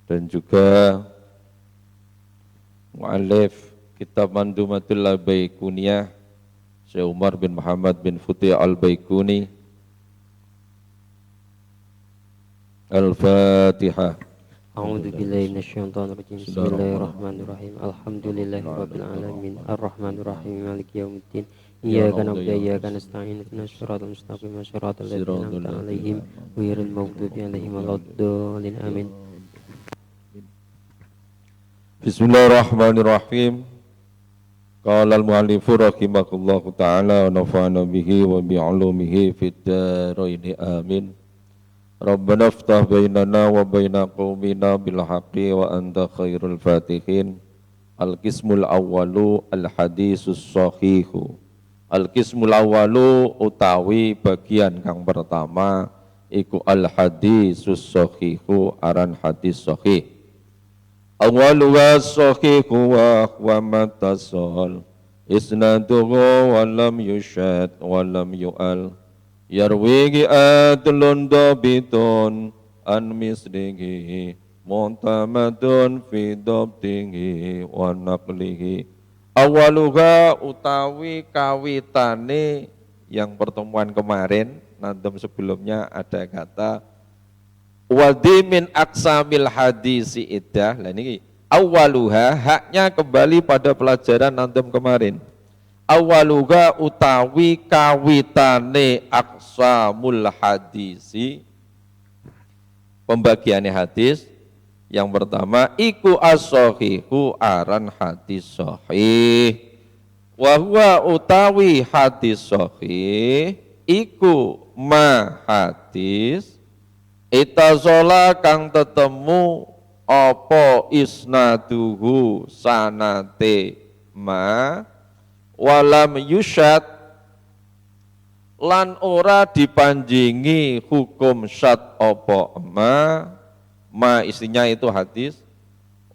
dan juga mu'alif kitab Mandumatul Al-Baikuniyah Syekh Umar bin Muhammad bin Futi Al-Baikuni. Al-Fatihah. A'udzu billahi minasyaitonir rajim. Bismillahirrahmanirrahim. Alhamdulillahirabbil alamin. Arrahmanir rahim. Maliki yaumiddin. Iyyaka na'budu wa iyyaka nasta'in. Ihdinas siratal mustaqim. Shiratal ladzina an'amta 'alaihim ghairil maghdubi 'alaihim waladdallin. Amin. Bismillahirrahmanirrahim. Qala al-mu'allifu rahimahullahu ta'ala wa nafa'ana bihi wa bi'ulumihi fid dharain amin. Rabbana iftah bainana wa baina qaumina bil haqqi wa anta khairul fatihin. Al-qismul awwalu al-hadisus sahihu. Al-qismul awwalu utawi bagian kang pertama iku al-hadisus sahihu aran hadis sahih. Awwalu wa sahihu wa matasal isnaduhu wa lam yushad wa lam yu'al yarwihi adlun dabitun an mislihi muntamadun fi dabtihi wa naqlihi. Awaluha utawi kawitane yang pertemuan kemarin nanti sebelumnya ada kata wadi min aksamil hadisi iddah. Lah niki awaluha haknya kembali pada pelajaran nanti kemarin. Awaluga utawi kawitane aksamul hadisi, pembagiannya hadis. Yang pertama iku as-sahihu aran hadis sahih. Wa huwa utawi hadis sahih iku ma hadis itazola kang tetemu apa isnaduhu sanate ma walam yusyad lan ora dipanjingi hukum syad apa ma istinya itu hadis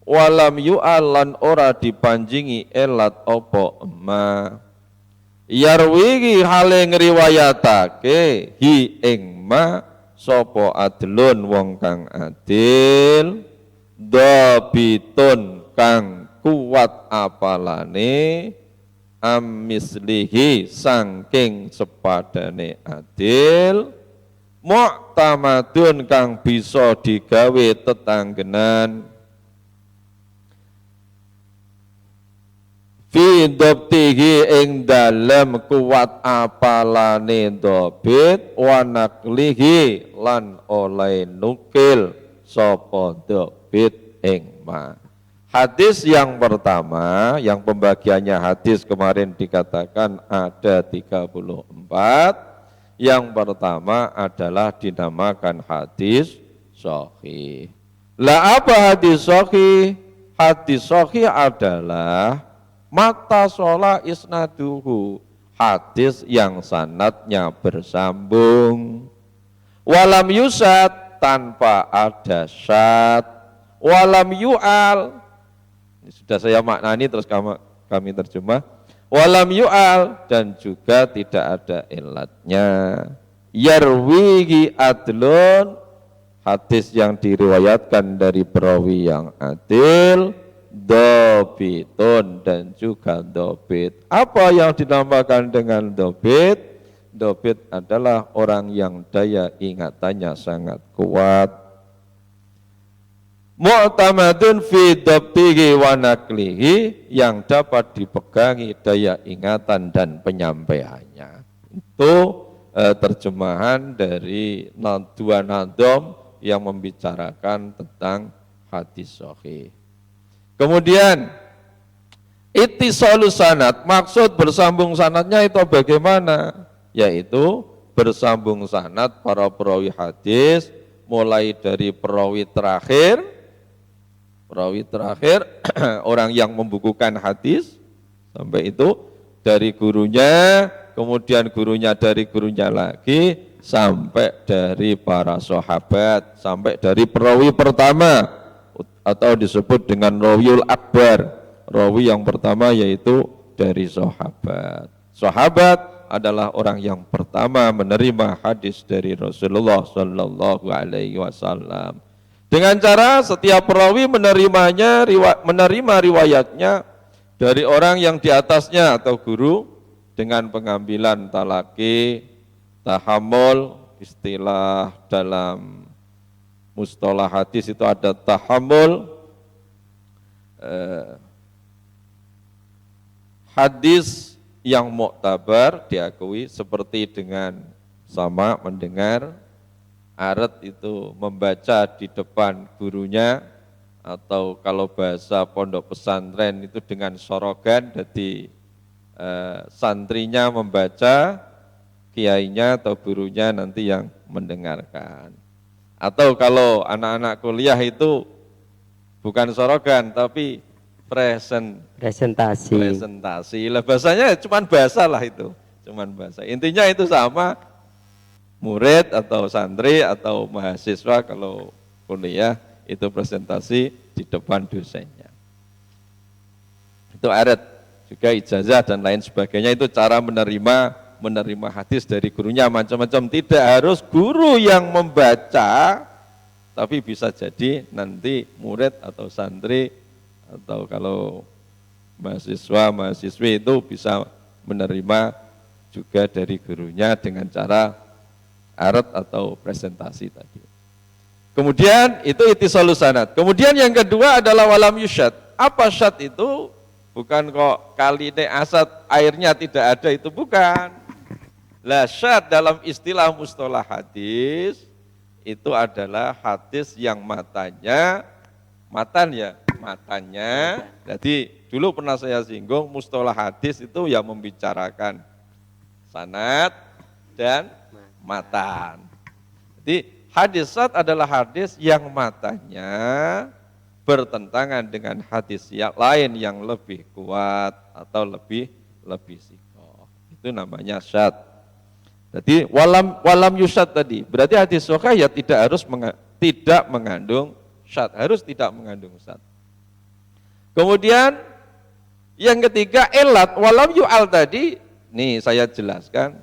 walam yu'al lan ora dipanjingi elat apa ma yarwihi hale ngriwayatake hi ing ma sapa adlun wong kang adil dabitun kang kuat apalane amislihi sangking sepadane adil mu'tamadun kang bisa digawe tetanggenan fi dabtihi ing dalem kuat apalane dabit wa naqlihi lan oleh nukil sapa dabit ing ma. Hadis yang pertama, yang pembagiannya hadis kemarin dikatakan ada 34. Yang pertama adalah dinamakan hadis sahih. Lah apa hadis sahih? Hadis sahih adalah mata shola isnaduhu, hadis yang sanadnya bersambung. Walam yusad tanpa ada syad. Walam yu'al. Ini sudah saya maknani terus kami terjemah. Walam yu'al dan juga tidak ada ilatnya. Yarwihi adlun, hadis yang diriwayatkan dari perawi yang adil, dobitun dan juga dobit. Apa yang dinamakan dengan dobit? Dobit adalah orang yang daya ingatannya sangat kuat. Mu'tamadun fi dabtihi wa naqlihi, yang dapat dipegangi daya ingatan dan penyampaiannya. Itu terjemahan dari dua nadom yang membicarakan tentang hadis sahih. Kemudian ittisalus sanad, maksud bersambung sanadnya itu bagaimana? Yaitu bersambung sanad para perawi hadis mulai dari perawi terakhir orang yang membukukan hadis sampai itu dari gurunya, kemudian gurunya dari gurunya lagi sampai dari para sahabat, sampai dari perawi pertama atau disebut dengan rawiyul akbar. Rawi yang pertama yaitu dari sahabat. Sahabat adalah orang yang pertama menerima hadis dari Rasulullah sallallahu alaihi wasallam. Dengan cara setiap perawi menerima riwayatnya dari orang yang di atasnya atau guru dengan pengambilan talaki, tahammul, istilah dalam mustalah hadis itu ada tahammul, hadis yang muktabar diakui seperti dengan sama mendengar, arat itu membaca di depan gurunya, atau kalau bahasa pondok pesantren itu dengan sorogan, jadi santrinya membaca, kiainya atau gurunya nanti yang mendengarkan. Atau kalau anak-anak kuliah itu bukan sorogan tapi presentasi. Lah bahasanya cuman bahasa lah itu, cuman bahasa. Intinya itu sama, murid atau santri atau mahasiswa kalau kuliah itu presentasi di depan dosennya. Itu arat, juga ijazah dan lain sebagainya, itu cara menerima hadis dari gurunya macam-macam. Tidak harus guru yang membaca, tapi bisa jadi nanti murid atau santri atau kalau mahasiswi itu bisa menerima juga dari gurunya dengan cara arat atau presentasi tadi. Kemudian itu ittisalus sanad. Kemudian yang kedua adalah walam yusyad. Apa syad itu? Bukan kok kali ini asad airnya tidak ada, itu bukan. La syad dalam istilah mustalah hadis itu adalah hadis yang matanya, jadi dulu pernah saya singgung, mustalah hadis itu yang membicarakan sanad dan matan. Jadi hadis syad adalah hadis yang matanya bertentangan dengan hadis yang lain yang lebih kuat atau lebih sikoh. Itu namanya syad. Jadi walam yusyad tadi, berarti hadis sahih ya tidak mengandung syad, harus tidak mengandung syad. Kemudian yang ketiga elat, walam yu'al tadi, nih saya jelaskan,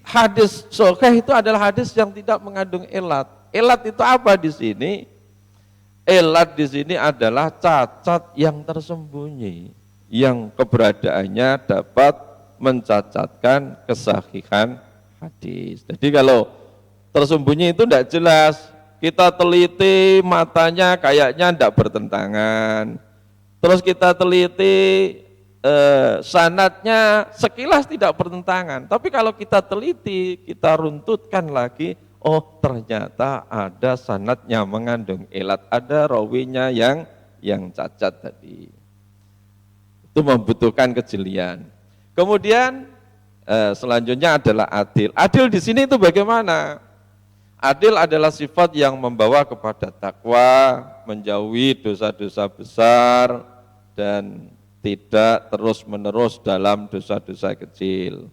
hadis sahih itu adalah hadis yang tidak mengandung elat. Elat itu apa di sini? Elat di sini adalah cacat yang tersembunyi, yang keberadaannya dapat mencacatkan kesahihan hadis. Jadi kalau tersembunyi itu tidak jelas, kita teliti matanya kayaknya tidak bertentangan, terus kita teliti sanadnya sekilas tidak bertentangan, tapi kalau kita teliti, kita runtutkan lagi, oh ternyata ada sanadnya mengandung elat, ada rawinya yang cacat tadi. Itu membutuhkan kejelian. Kemudian selanjutnya adalah adil. Adil di sini itu bagaimana? Adil adalah sifat yang membawa kepada takwa, menjauhi dosa-dosa besar dan tidak terus-menerus dalam dosa-dosa kecil.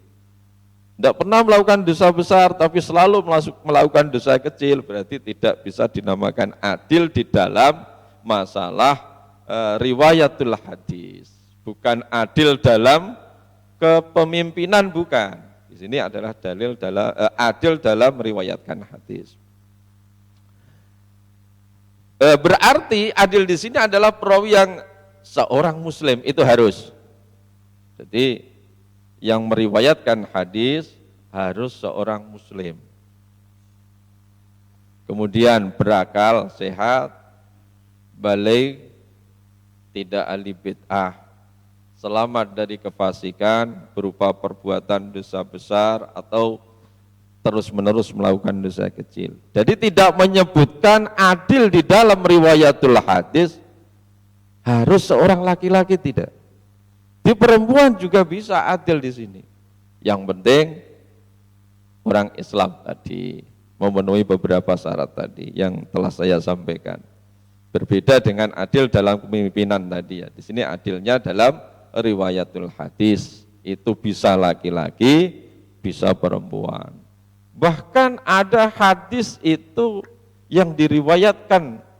Tidak pernah melakukan dosa besar tapi selalu melakukan dosa kecil, berarti tidak bisa dinamakan adil di dalam masalah riwayatul hadis. Bukan adil dalam kepemimpinan, bukan. Di sini adalah adil dalam meriwayatkan hadis. Berarti adil di sini adalah perawi yang seorang muslim, itu harus. Jadi yang meriwayatkan hadis harus seorang muslim. Kemudian berakal, sehat, balik, tidak ahli bid'ah, selamat dari kefasikan berupa perbuatan dosa besar atau terus-menerus melakukan dosa kecil. Jadi tidak menyebutkan adil di dalam riwayatul hadis harus seorang laki-laki, tidak. Di perempuan juga bisa adil di sini. Yang penting orang Islam tadi memenuhi beberapa syarat tadi yang telah saya sampaikan. Berbeda dengan adil dalam kepemimpinan tadi ya. Di sini adilnya dalam riwayatul hadis itu bisa laki-laki, bisa perempuan. Bahkan ada hadis itu yang diriwayatkan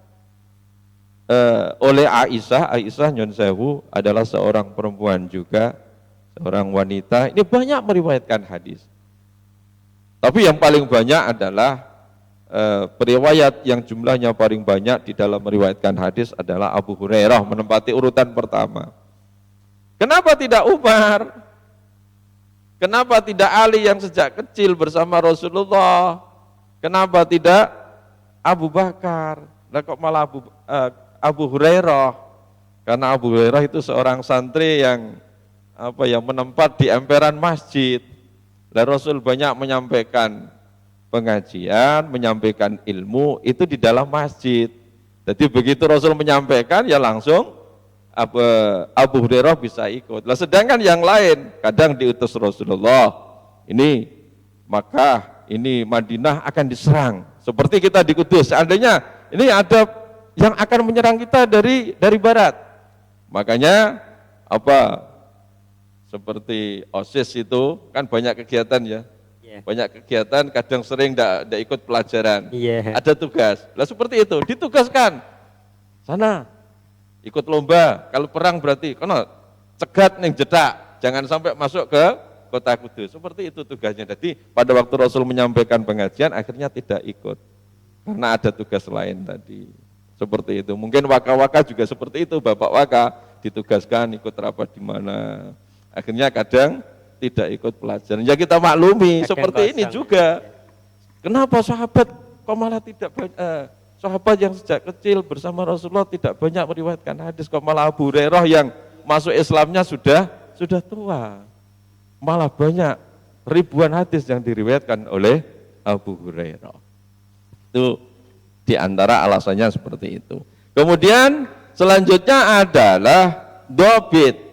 oleh Aisyah Nyon Sewu adalah seorang perempuan juga, seorang wanita. Ini banyak meriwayatkan hadis. Tapi yang paling banyak adalah periwayat yang jumlahnya paling banyak di dalam meriwayatkan hadis adalah Abu Hurairah menempati urutan pertama. Kenapa tidak Umar? Kenapa tidak Ali yang sejak kecil bersama Rasulullah? Kenapa tidak Abu Bakar? Nah, kok malah Abu Hurairah? Karena Abu Hurairah itu seorang santri yang menempat di emperan masjid. Dan Rasul banyak menyampaikan pengajian, menyampaikan ilmu itu di dalam masjid. Jadi begitu Rasul menyampaikan ya langsung Abu Hurairah bisa ikut. Lah sedangkan yang lain kadang diutus Rasulullah. Ini Makkah, ini Madinah akan diserang. Seperti kita di Kudus. Seandainya ini ada yang akan menyerang kita dari barat. Makanya seperti OSIS itu kan banyak kegiatan ya. Banyak kegiatan, kadang sering tidak ikut pelajaran. Ada tugas. Lah seperti itu, ditugaskan. Sana ikut lomba. Kalau perang berarti kono cegat ning jedak, jangan sampai masuk ke kota Kudus. Seperti itu tugasnya. Jadi pada waktu Rasul menyampaikan pengajian akhirnya tidak ikut. Karena ada tugas lain tadi. Seperti itu. Mungkin waka-waka juga seperti itu, Bapak Waka ditugaskan ikut rapat di mana. Akhirnya kadang tidak ikut pelajaran. Ya kita maklumi seperti ini juga. Kenapa sahabat kok malah tidak sahabat yang sejak kecil bersama Rasulullah tidak banyak meriwayatkan hadis, kok malah Abu Hurairah yang masuk Islamnya sudah tua. Malah banyak ribuan hadis yang diriwayatkan oleh Abu Hurairah. Itu diantara alasannya seperti itu. Kemudian selanjutnya adalah dobit.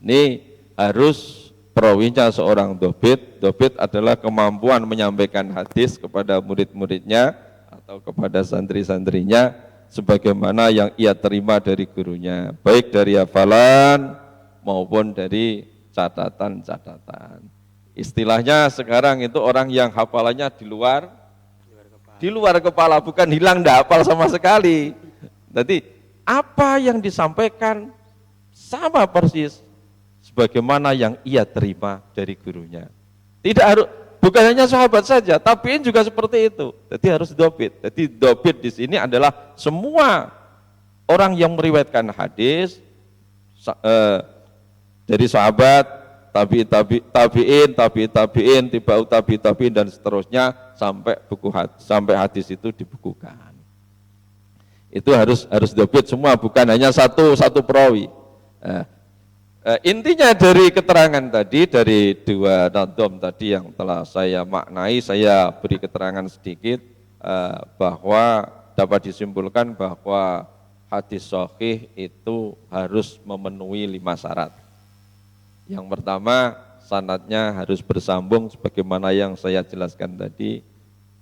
Ini harus perawinya seorang dobit. Dobit adalah kemampuan menyampaikan hadis kepada murid-muridnya atau kepada santri-santrinya sebagaimana yang ia terima dari gurunya, baik dari hafalan maupun dari catatan-catatan. Istilahnya sekarang itu orang yang hafalannya di luar kepala, bukan hilang, tidak hafal sama sekali. Jadi apa yang disampaikan sama persis sebagaimana yang ia terima dari gurunya. Tidak harus, bukan hanya sahabat saja, tabiin juga seperti itu. Jadi harus dobit. Jadi dobit di sini adalah semua orang yang meriwayatkan hadis dari sahabat, tabiin, tabiin dan seterusnya sampai hadis itu dibukukan. Itu harus dobit semua, bukan hanya satu perawi. Intinya dari keterangan tadi, dari dua nadom tadi yang telah saya maknai, saya beri keterangan sedikit bahwa dapat disimpulkan bahwa hadis sahih itu harus memenuhi 5 syarat. Yang pertama, sanadnya harus bersambung sebagaimana yang saya jelaskan tadi.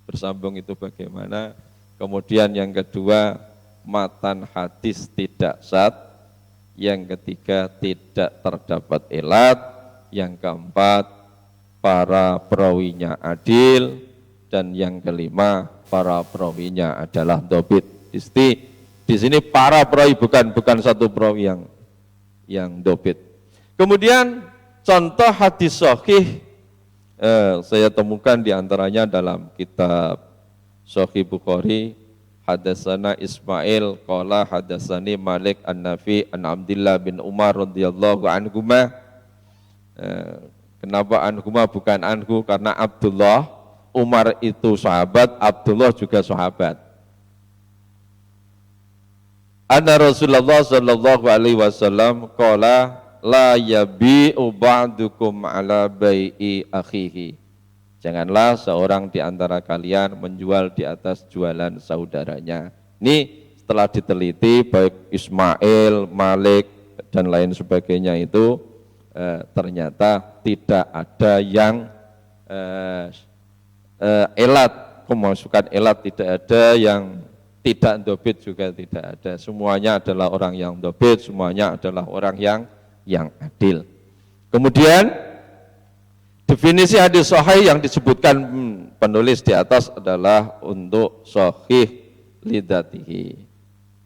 Bersambung itu bagaimana? Kemudian yang kedua, matan hadis tidak sahih. Yang ketiga, tidak terdapat ilat. Yang keempat, para perawinya adil. Dan yang kelima, para perawinya adalah dobit. Di sini para perawi, bukan satu perawi yang dobit. Kemudian contoh hadis sahih saya temukan diantaranya dalam kitab Sahih Bukhari. Hadatsana Ismail qala hadatsani Malik an-Nafi an Abdullah bin Umar radhiyallahu anhuma. Kenapa anhuma bukan anhu? Karena Abdullah, Umar itu sahabat, Abdullah juga sahabat. Anna Rasulullah sallallahu alaihi wasallam qala la yabi'u ba'dukum ala bai'i akhihi. Janganlah seorang di antara kalian menjual di atas jualan saudaranya. Ini setelah diteliti baik Ismail, Malik dan lain sebagainya itu ternyata tidak ada yang elat, kemasukan elat tidak ada, yang tidak dobit juga tidak ada. Semuanya adalah orang yang dobit, semuanya adalah orang yang adil. Kemudian definisi hadis sahih yang disebutkan penulis di atas adalah untuk sahih lidzatihi.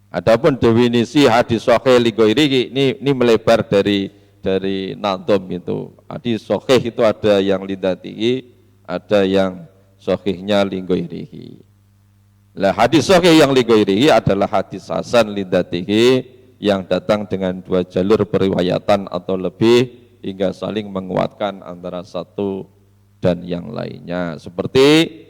Adapun definisi hadis sahih li ghairihi ini melebar dari nadom itu. Hadis sahih itu ada yang lidzatihi, ada yang sahihnya li ghairihi. Lah hadis sahih yang li ghairihi adalah hadis hasan lidzatihi yang datang dengan dua jalur periwayatan atau lebih hingga saling menguatkan antara satu dan yang lainnya. Seperti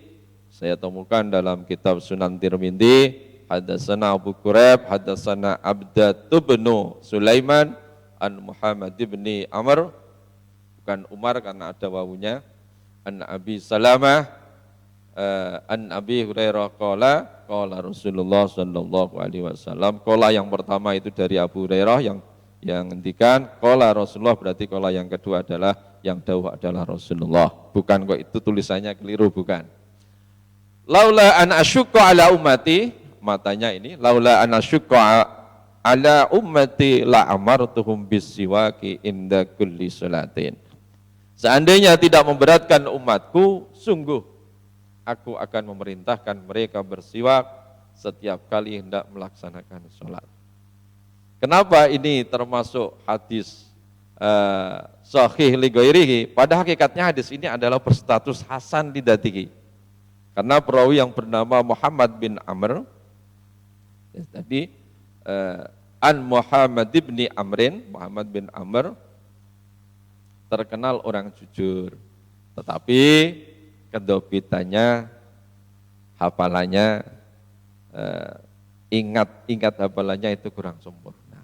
saya temukan dalam kitab Sunan Tirmidzi, hadatsana Abu Quraib, hadatsana Abdatu bin Sulaiman an Muhammad bin Amr, bukan Umar karena ada wawunya, an Abi Salamah an Abi Hurairah qala Rasulullah sallallahu alaihi wasallam. Qala yang pertama itu dari Abu Hurairah yang ngendikan, qala Rasulullah berarti qala yang kedua adalah yang dawuh adalah Rasulullah. Bukan kok itu tulisannya keliru, bukan. Laula an asyqa ala ummati, matanya ini laula an asyqa ala ummati la amartuhum bisiwaki inda kulli salatin. Seandainya tidak memberatkan umatku, sungguh aku akan memerintahkan mereka bersiwak setiap kali hendak melaksanakan sholat. Kenapa ini termasuk hadis sahih li ghairihi? Pada hakikatnya hadis ini adalah berstatus hasan lidzatihi. Karena perawi yang bernama Muhammad bin Amr, tadi an Muhammad bin Amrin, Muhammad bin Amr terkenal orang jujur, tetapi kedobitannya, hafalannya, ingat hafalannya itu kurang sempurna.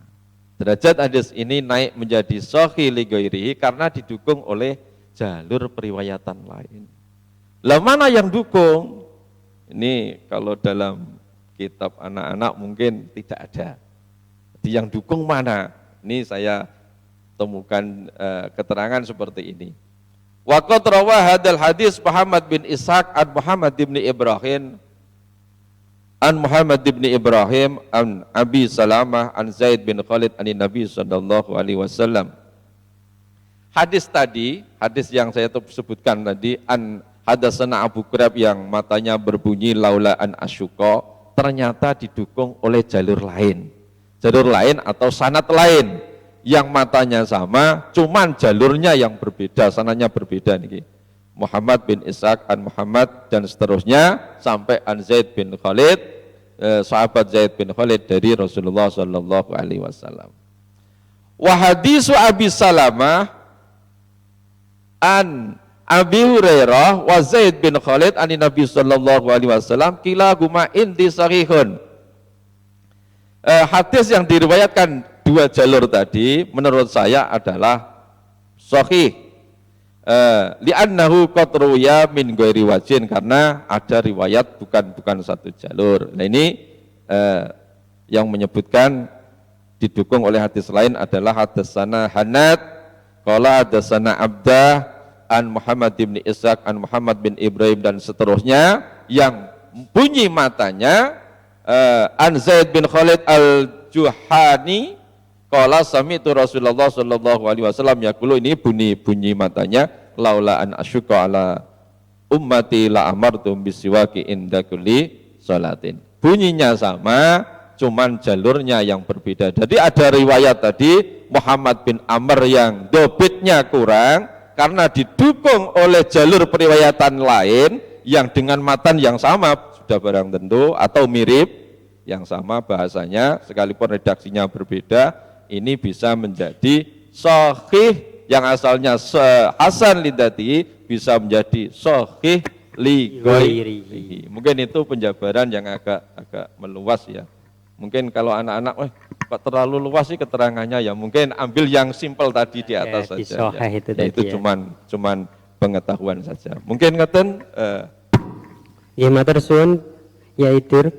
Derajat hadis ini naik menjadi sahih li ghairihi karena didukung oleh jalur periwayatan lain. Lah mana yang dukung? Ini kalau dalam kitab anak-anak mungkin tidak ada. Jadi yang dukung mana? Ini saya temukan keterangan seperti ini. Waqad rawah hadal hadis Muhammad bin Ishaq an Muhammad bin Ibrahim an Abi Salamah an Zaid bin Khalid an Nabi sallallahu alaihi wasallam. Hadis tadi, hadis yang saya sebutkan tadi, an hadatsana Abu Quraib yang matanya berbunyi laula an asyqa, ternyata didukung oleh jalur lain atau sanad lain yang matanya sama, cuman jalurnya yang berbeda, sanadnya berbeda nih. Muhammad bin Ishaq an Muhammad dan seterusnya sampai an Zaid bin Khalid, sahabat Zaid bin Khalid dari Rasulullah sallallahu alaihi wasallam. Wa hadisu Abi Salamah an Abi Hurairah wa Zaid bin Khalid an Nabi sallallahu alaihi wasallam kilahuma indi sahihun. Hadis yang diriwayatkan dua jalur tadi menurut saya adalah sahih. Li'annahu qad ruya min ghairi wajhin, karena ada riwayat bukan satu jalur. Nah ini yang menyebutkan didukung oleh hadis lain adalah hadatsana Hanad qala hadatsana Abdah an Muhammad bin Ishaq an Muhammad bin Ibrahim dan seterusnya yang bunyi matanya an Zaid bin Khalid al-Juhani qala sami'tu Rasulullah sallallahu alaihi wasallam yaqulu, ini bunyi matanya laula an asyqa ala ummati la amartum bisiwaki inda kulli salatin. Bunyinya sama, cuman jalurnya yang berbeda. Jadi ada riwayat tadi Muhammad bin Amr yang dobitnya kurang karena didukung oleh jalur periwayatan lain yang dengan matan yang sama, sudah barang tentu atau mirip yang sama bahasanya sekalipun redaksinya berbeda, ini bisa menjadi sahih yang asalnya hasan lidzatihi bisa menjadi sahih li ghairihi. Mungkin itu penjabaran yang agak meluas ya. Mungkin kalau anak-anak kok terlalu luas sih keterangannya ya, mungkin ambil yang simpel tadi di atas saja. Ya. Itu cuman pengetahuan saja. Mungkin ngeten ya matur suwun yaitu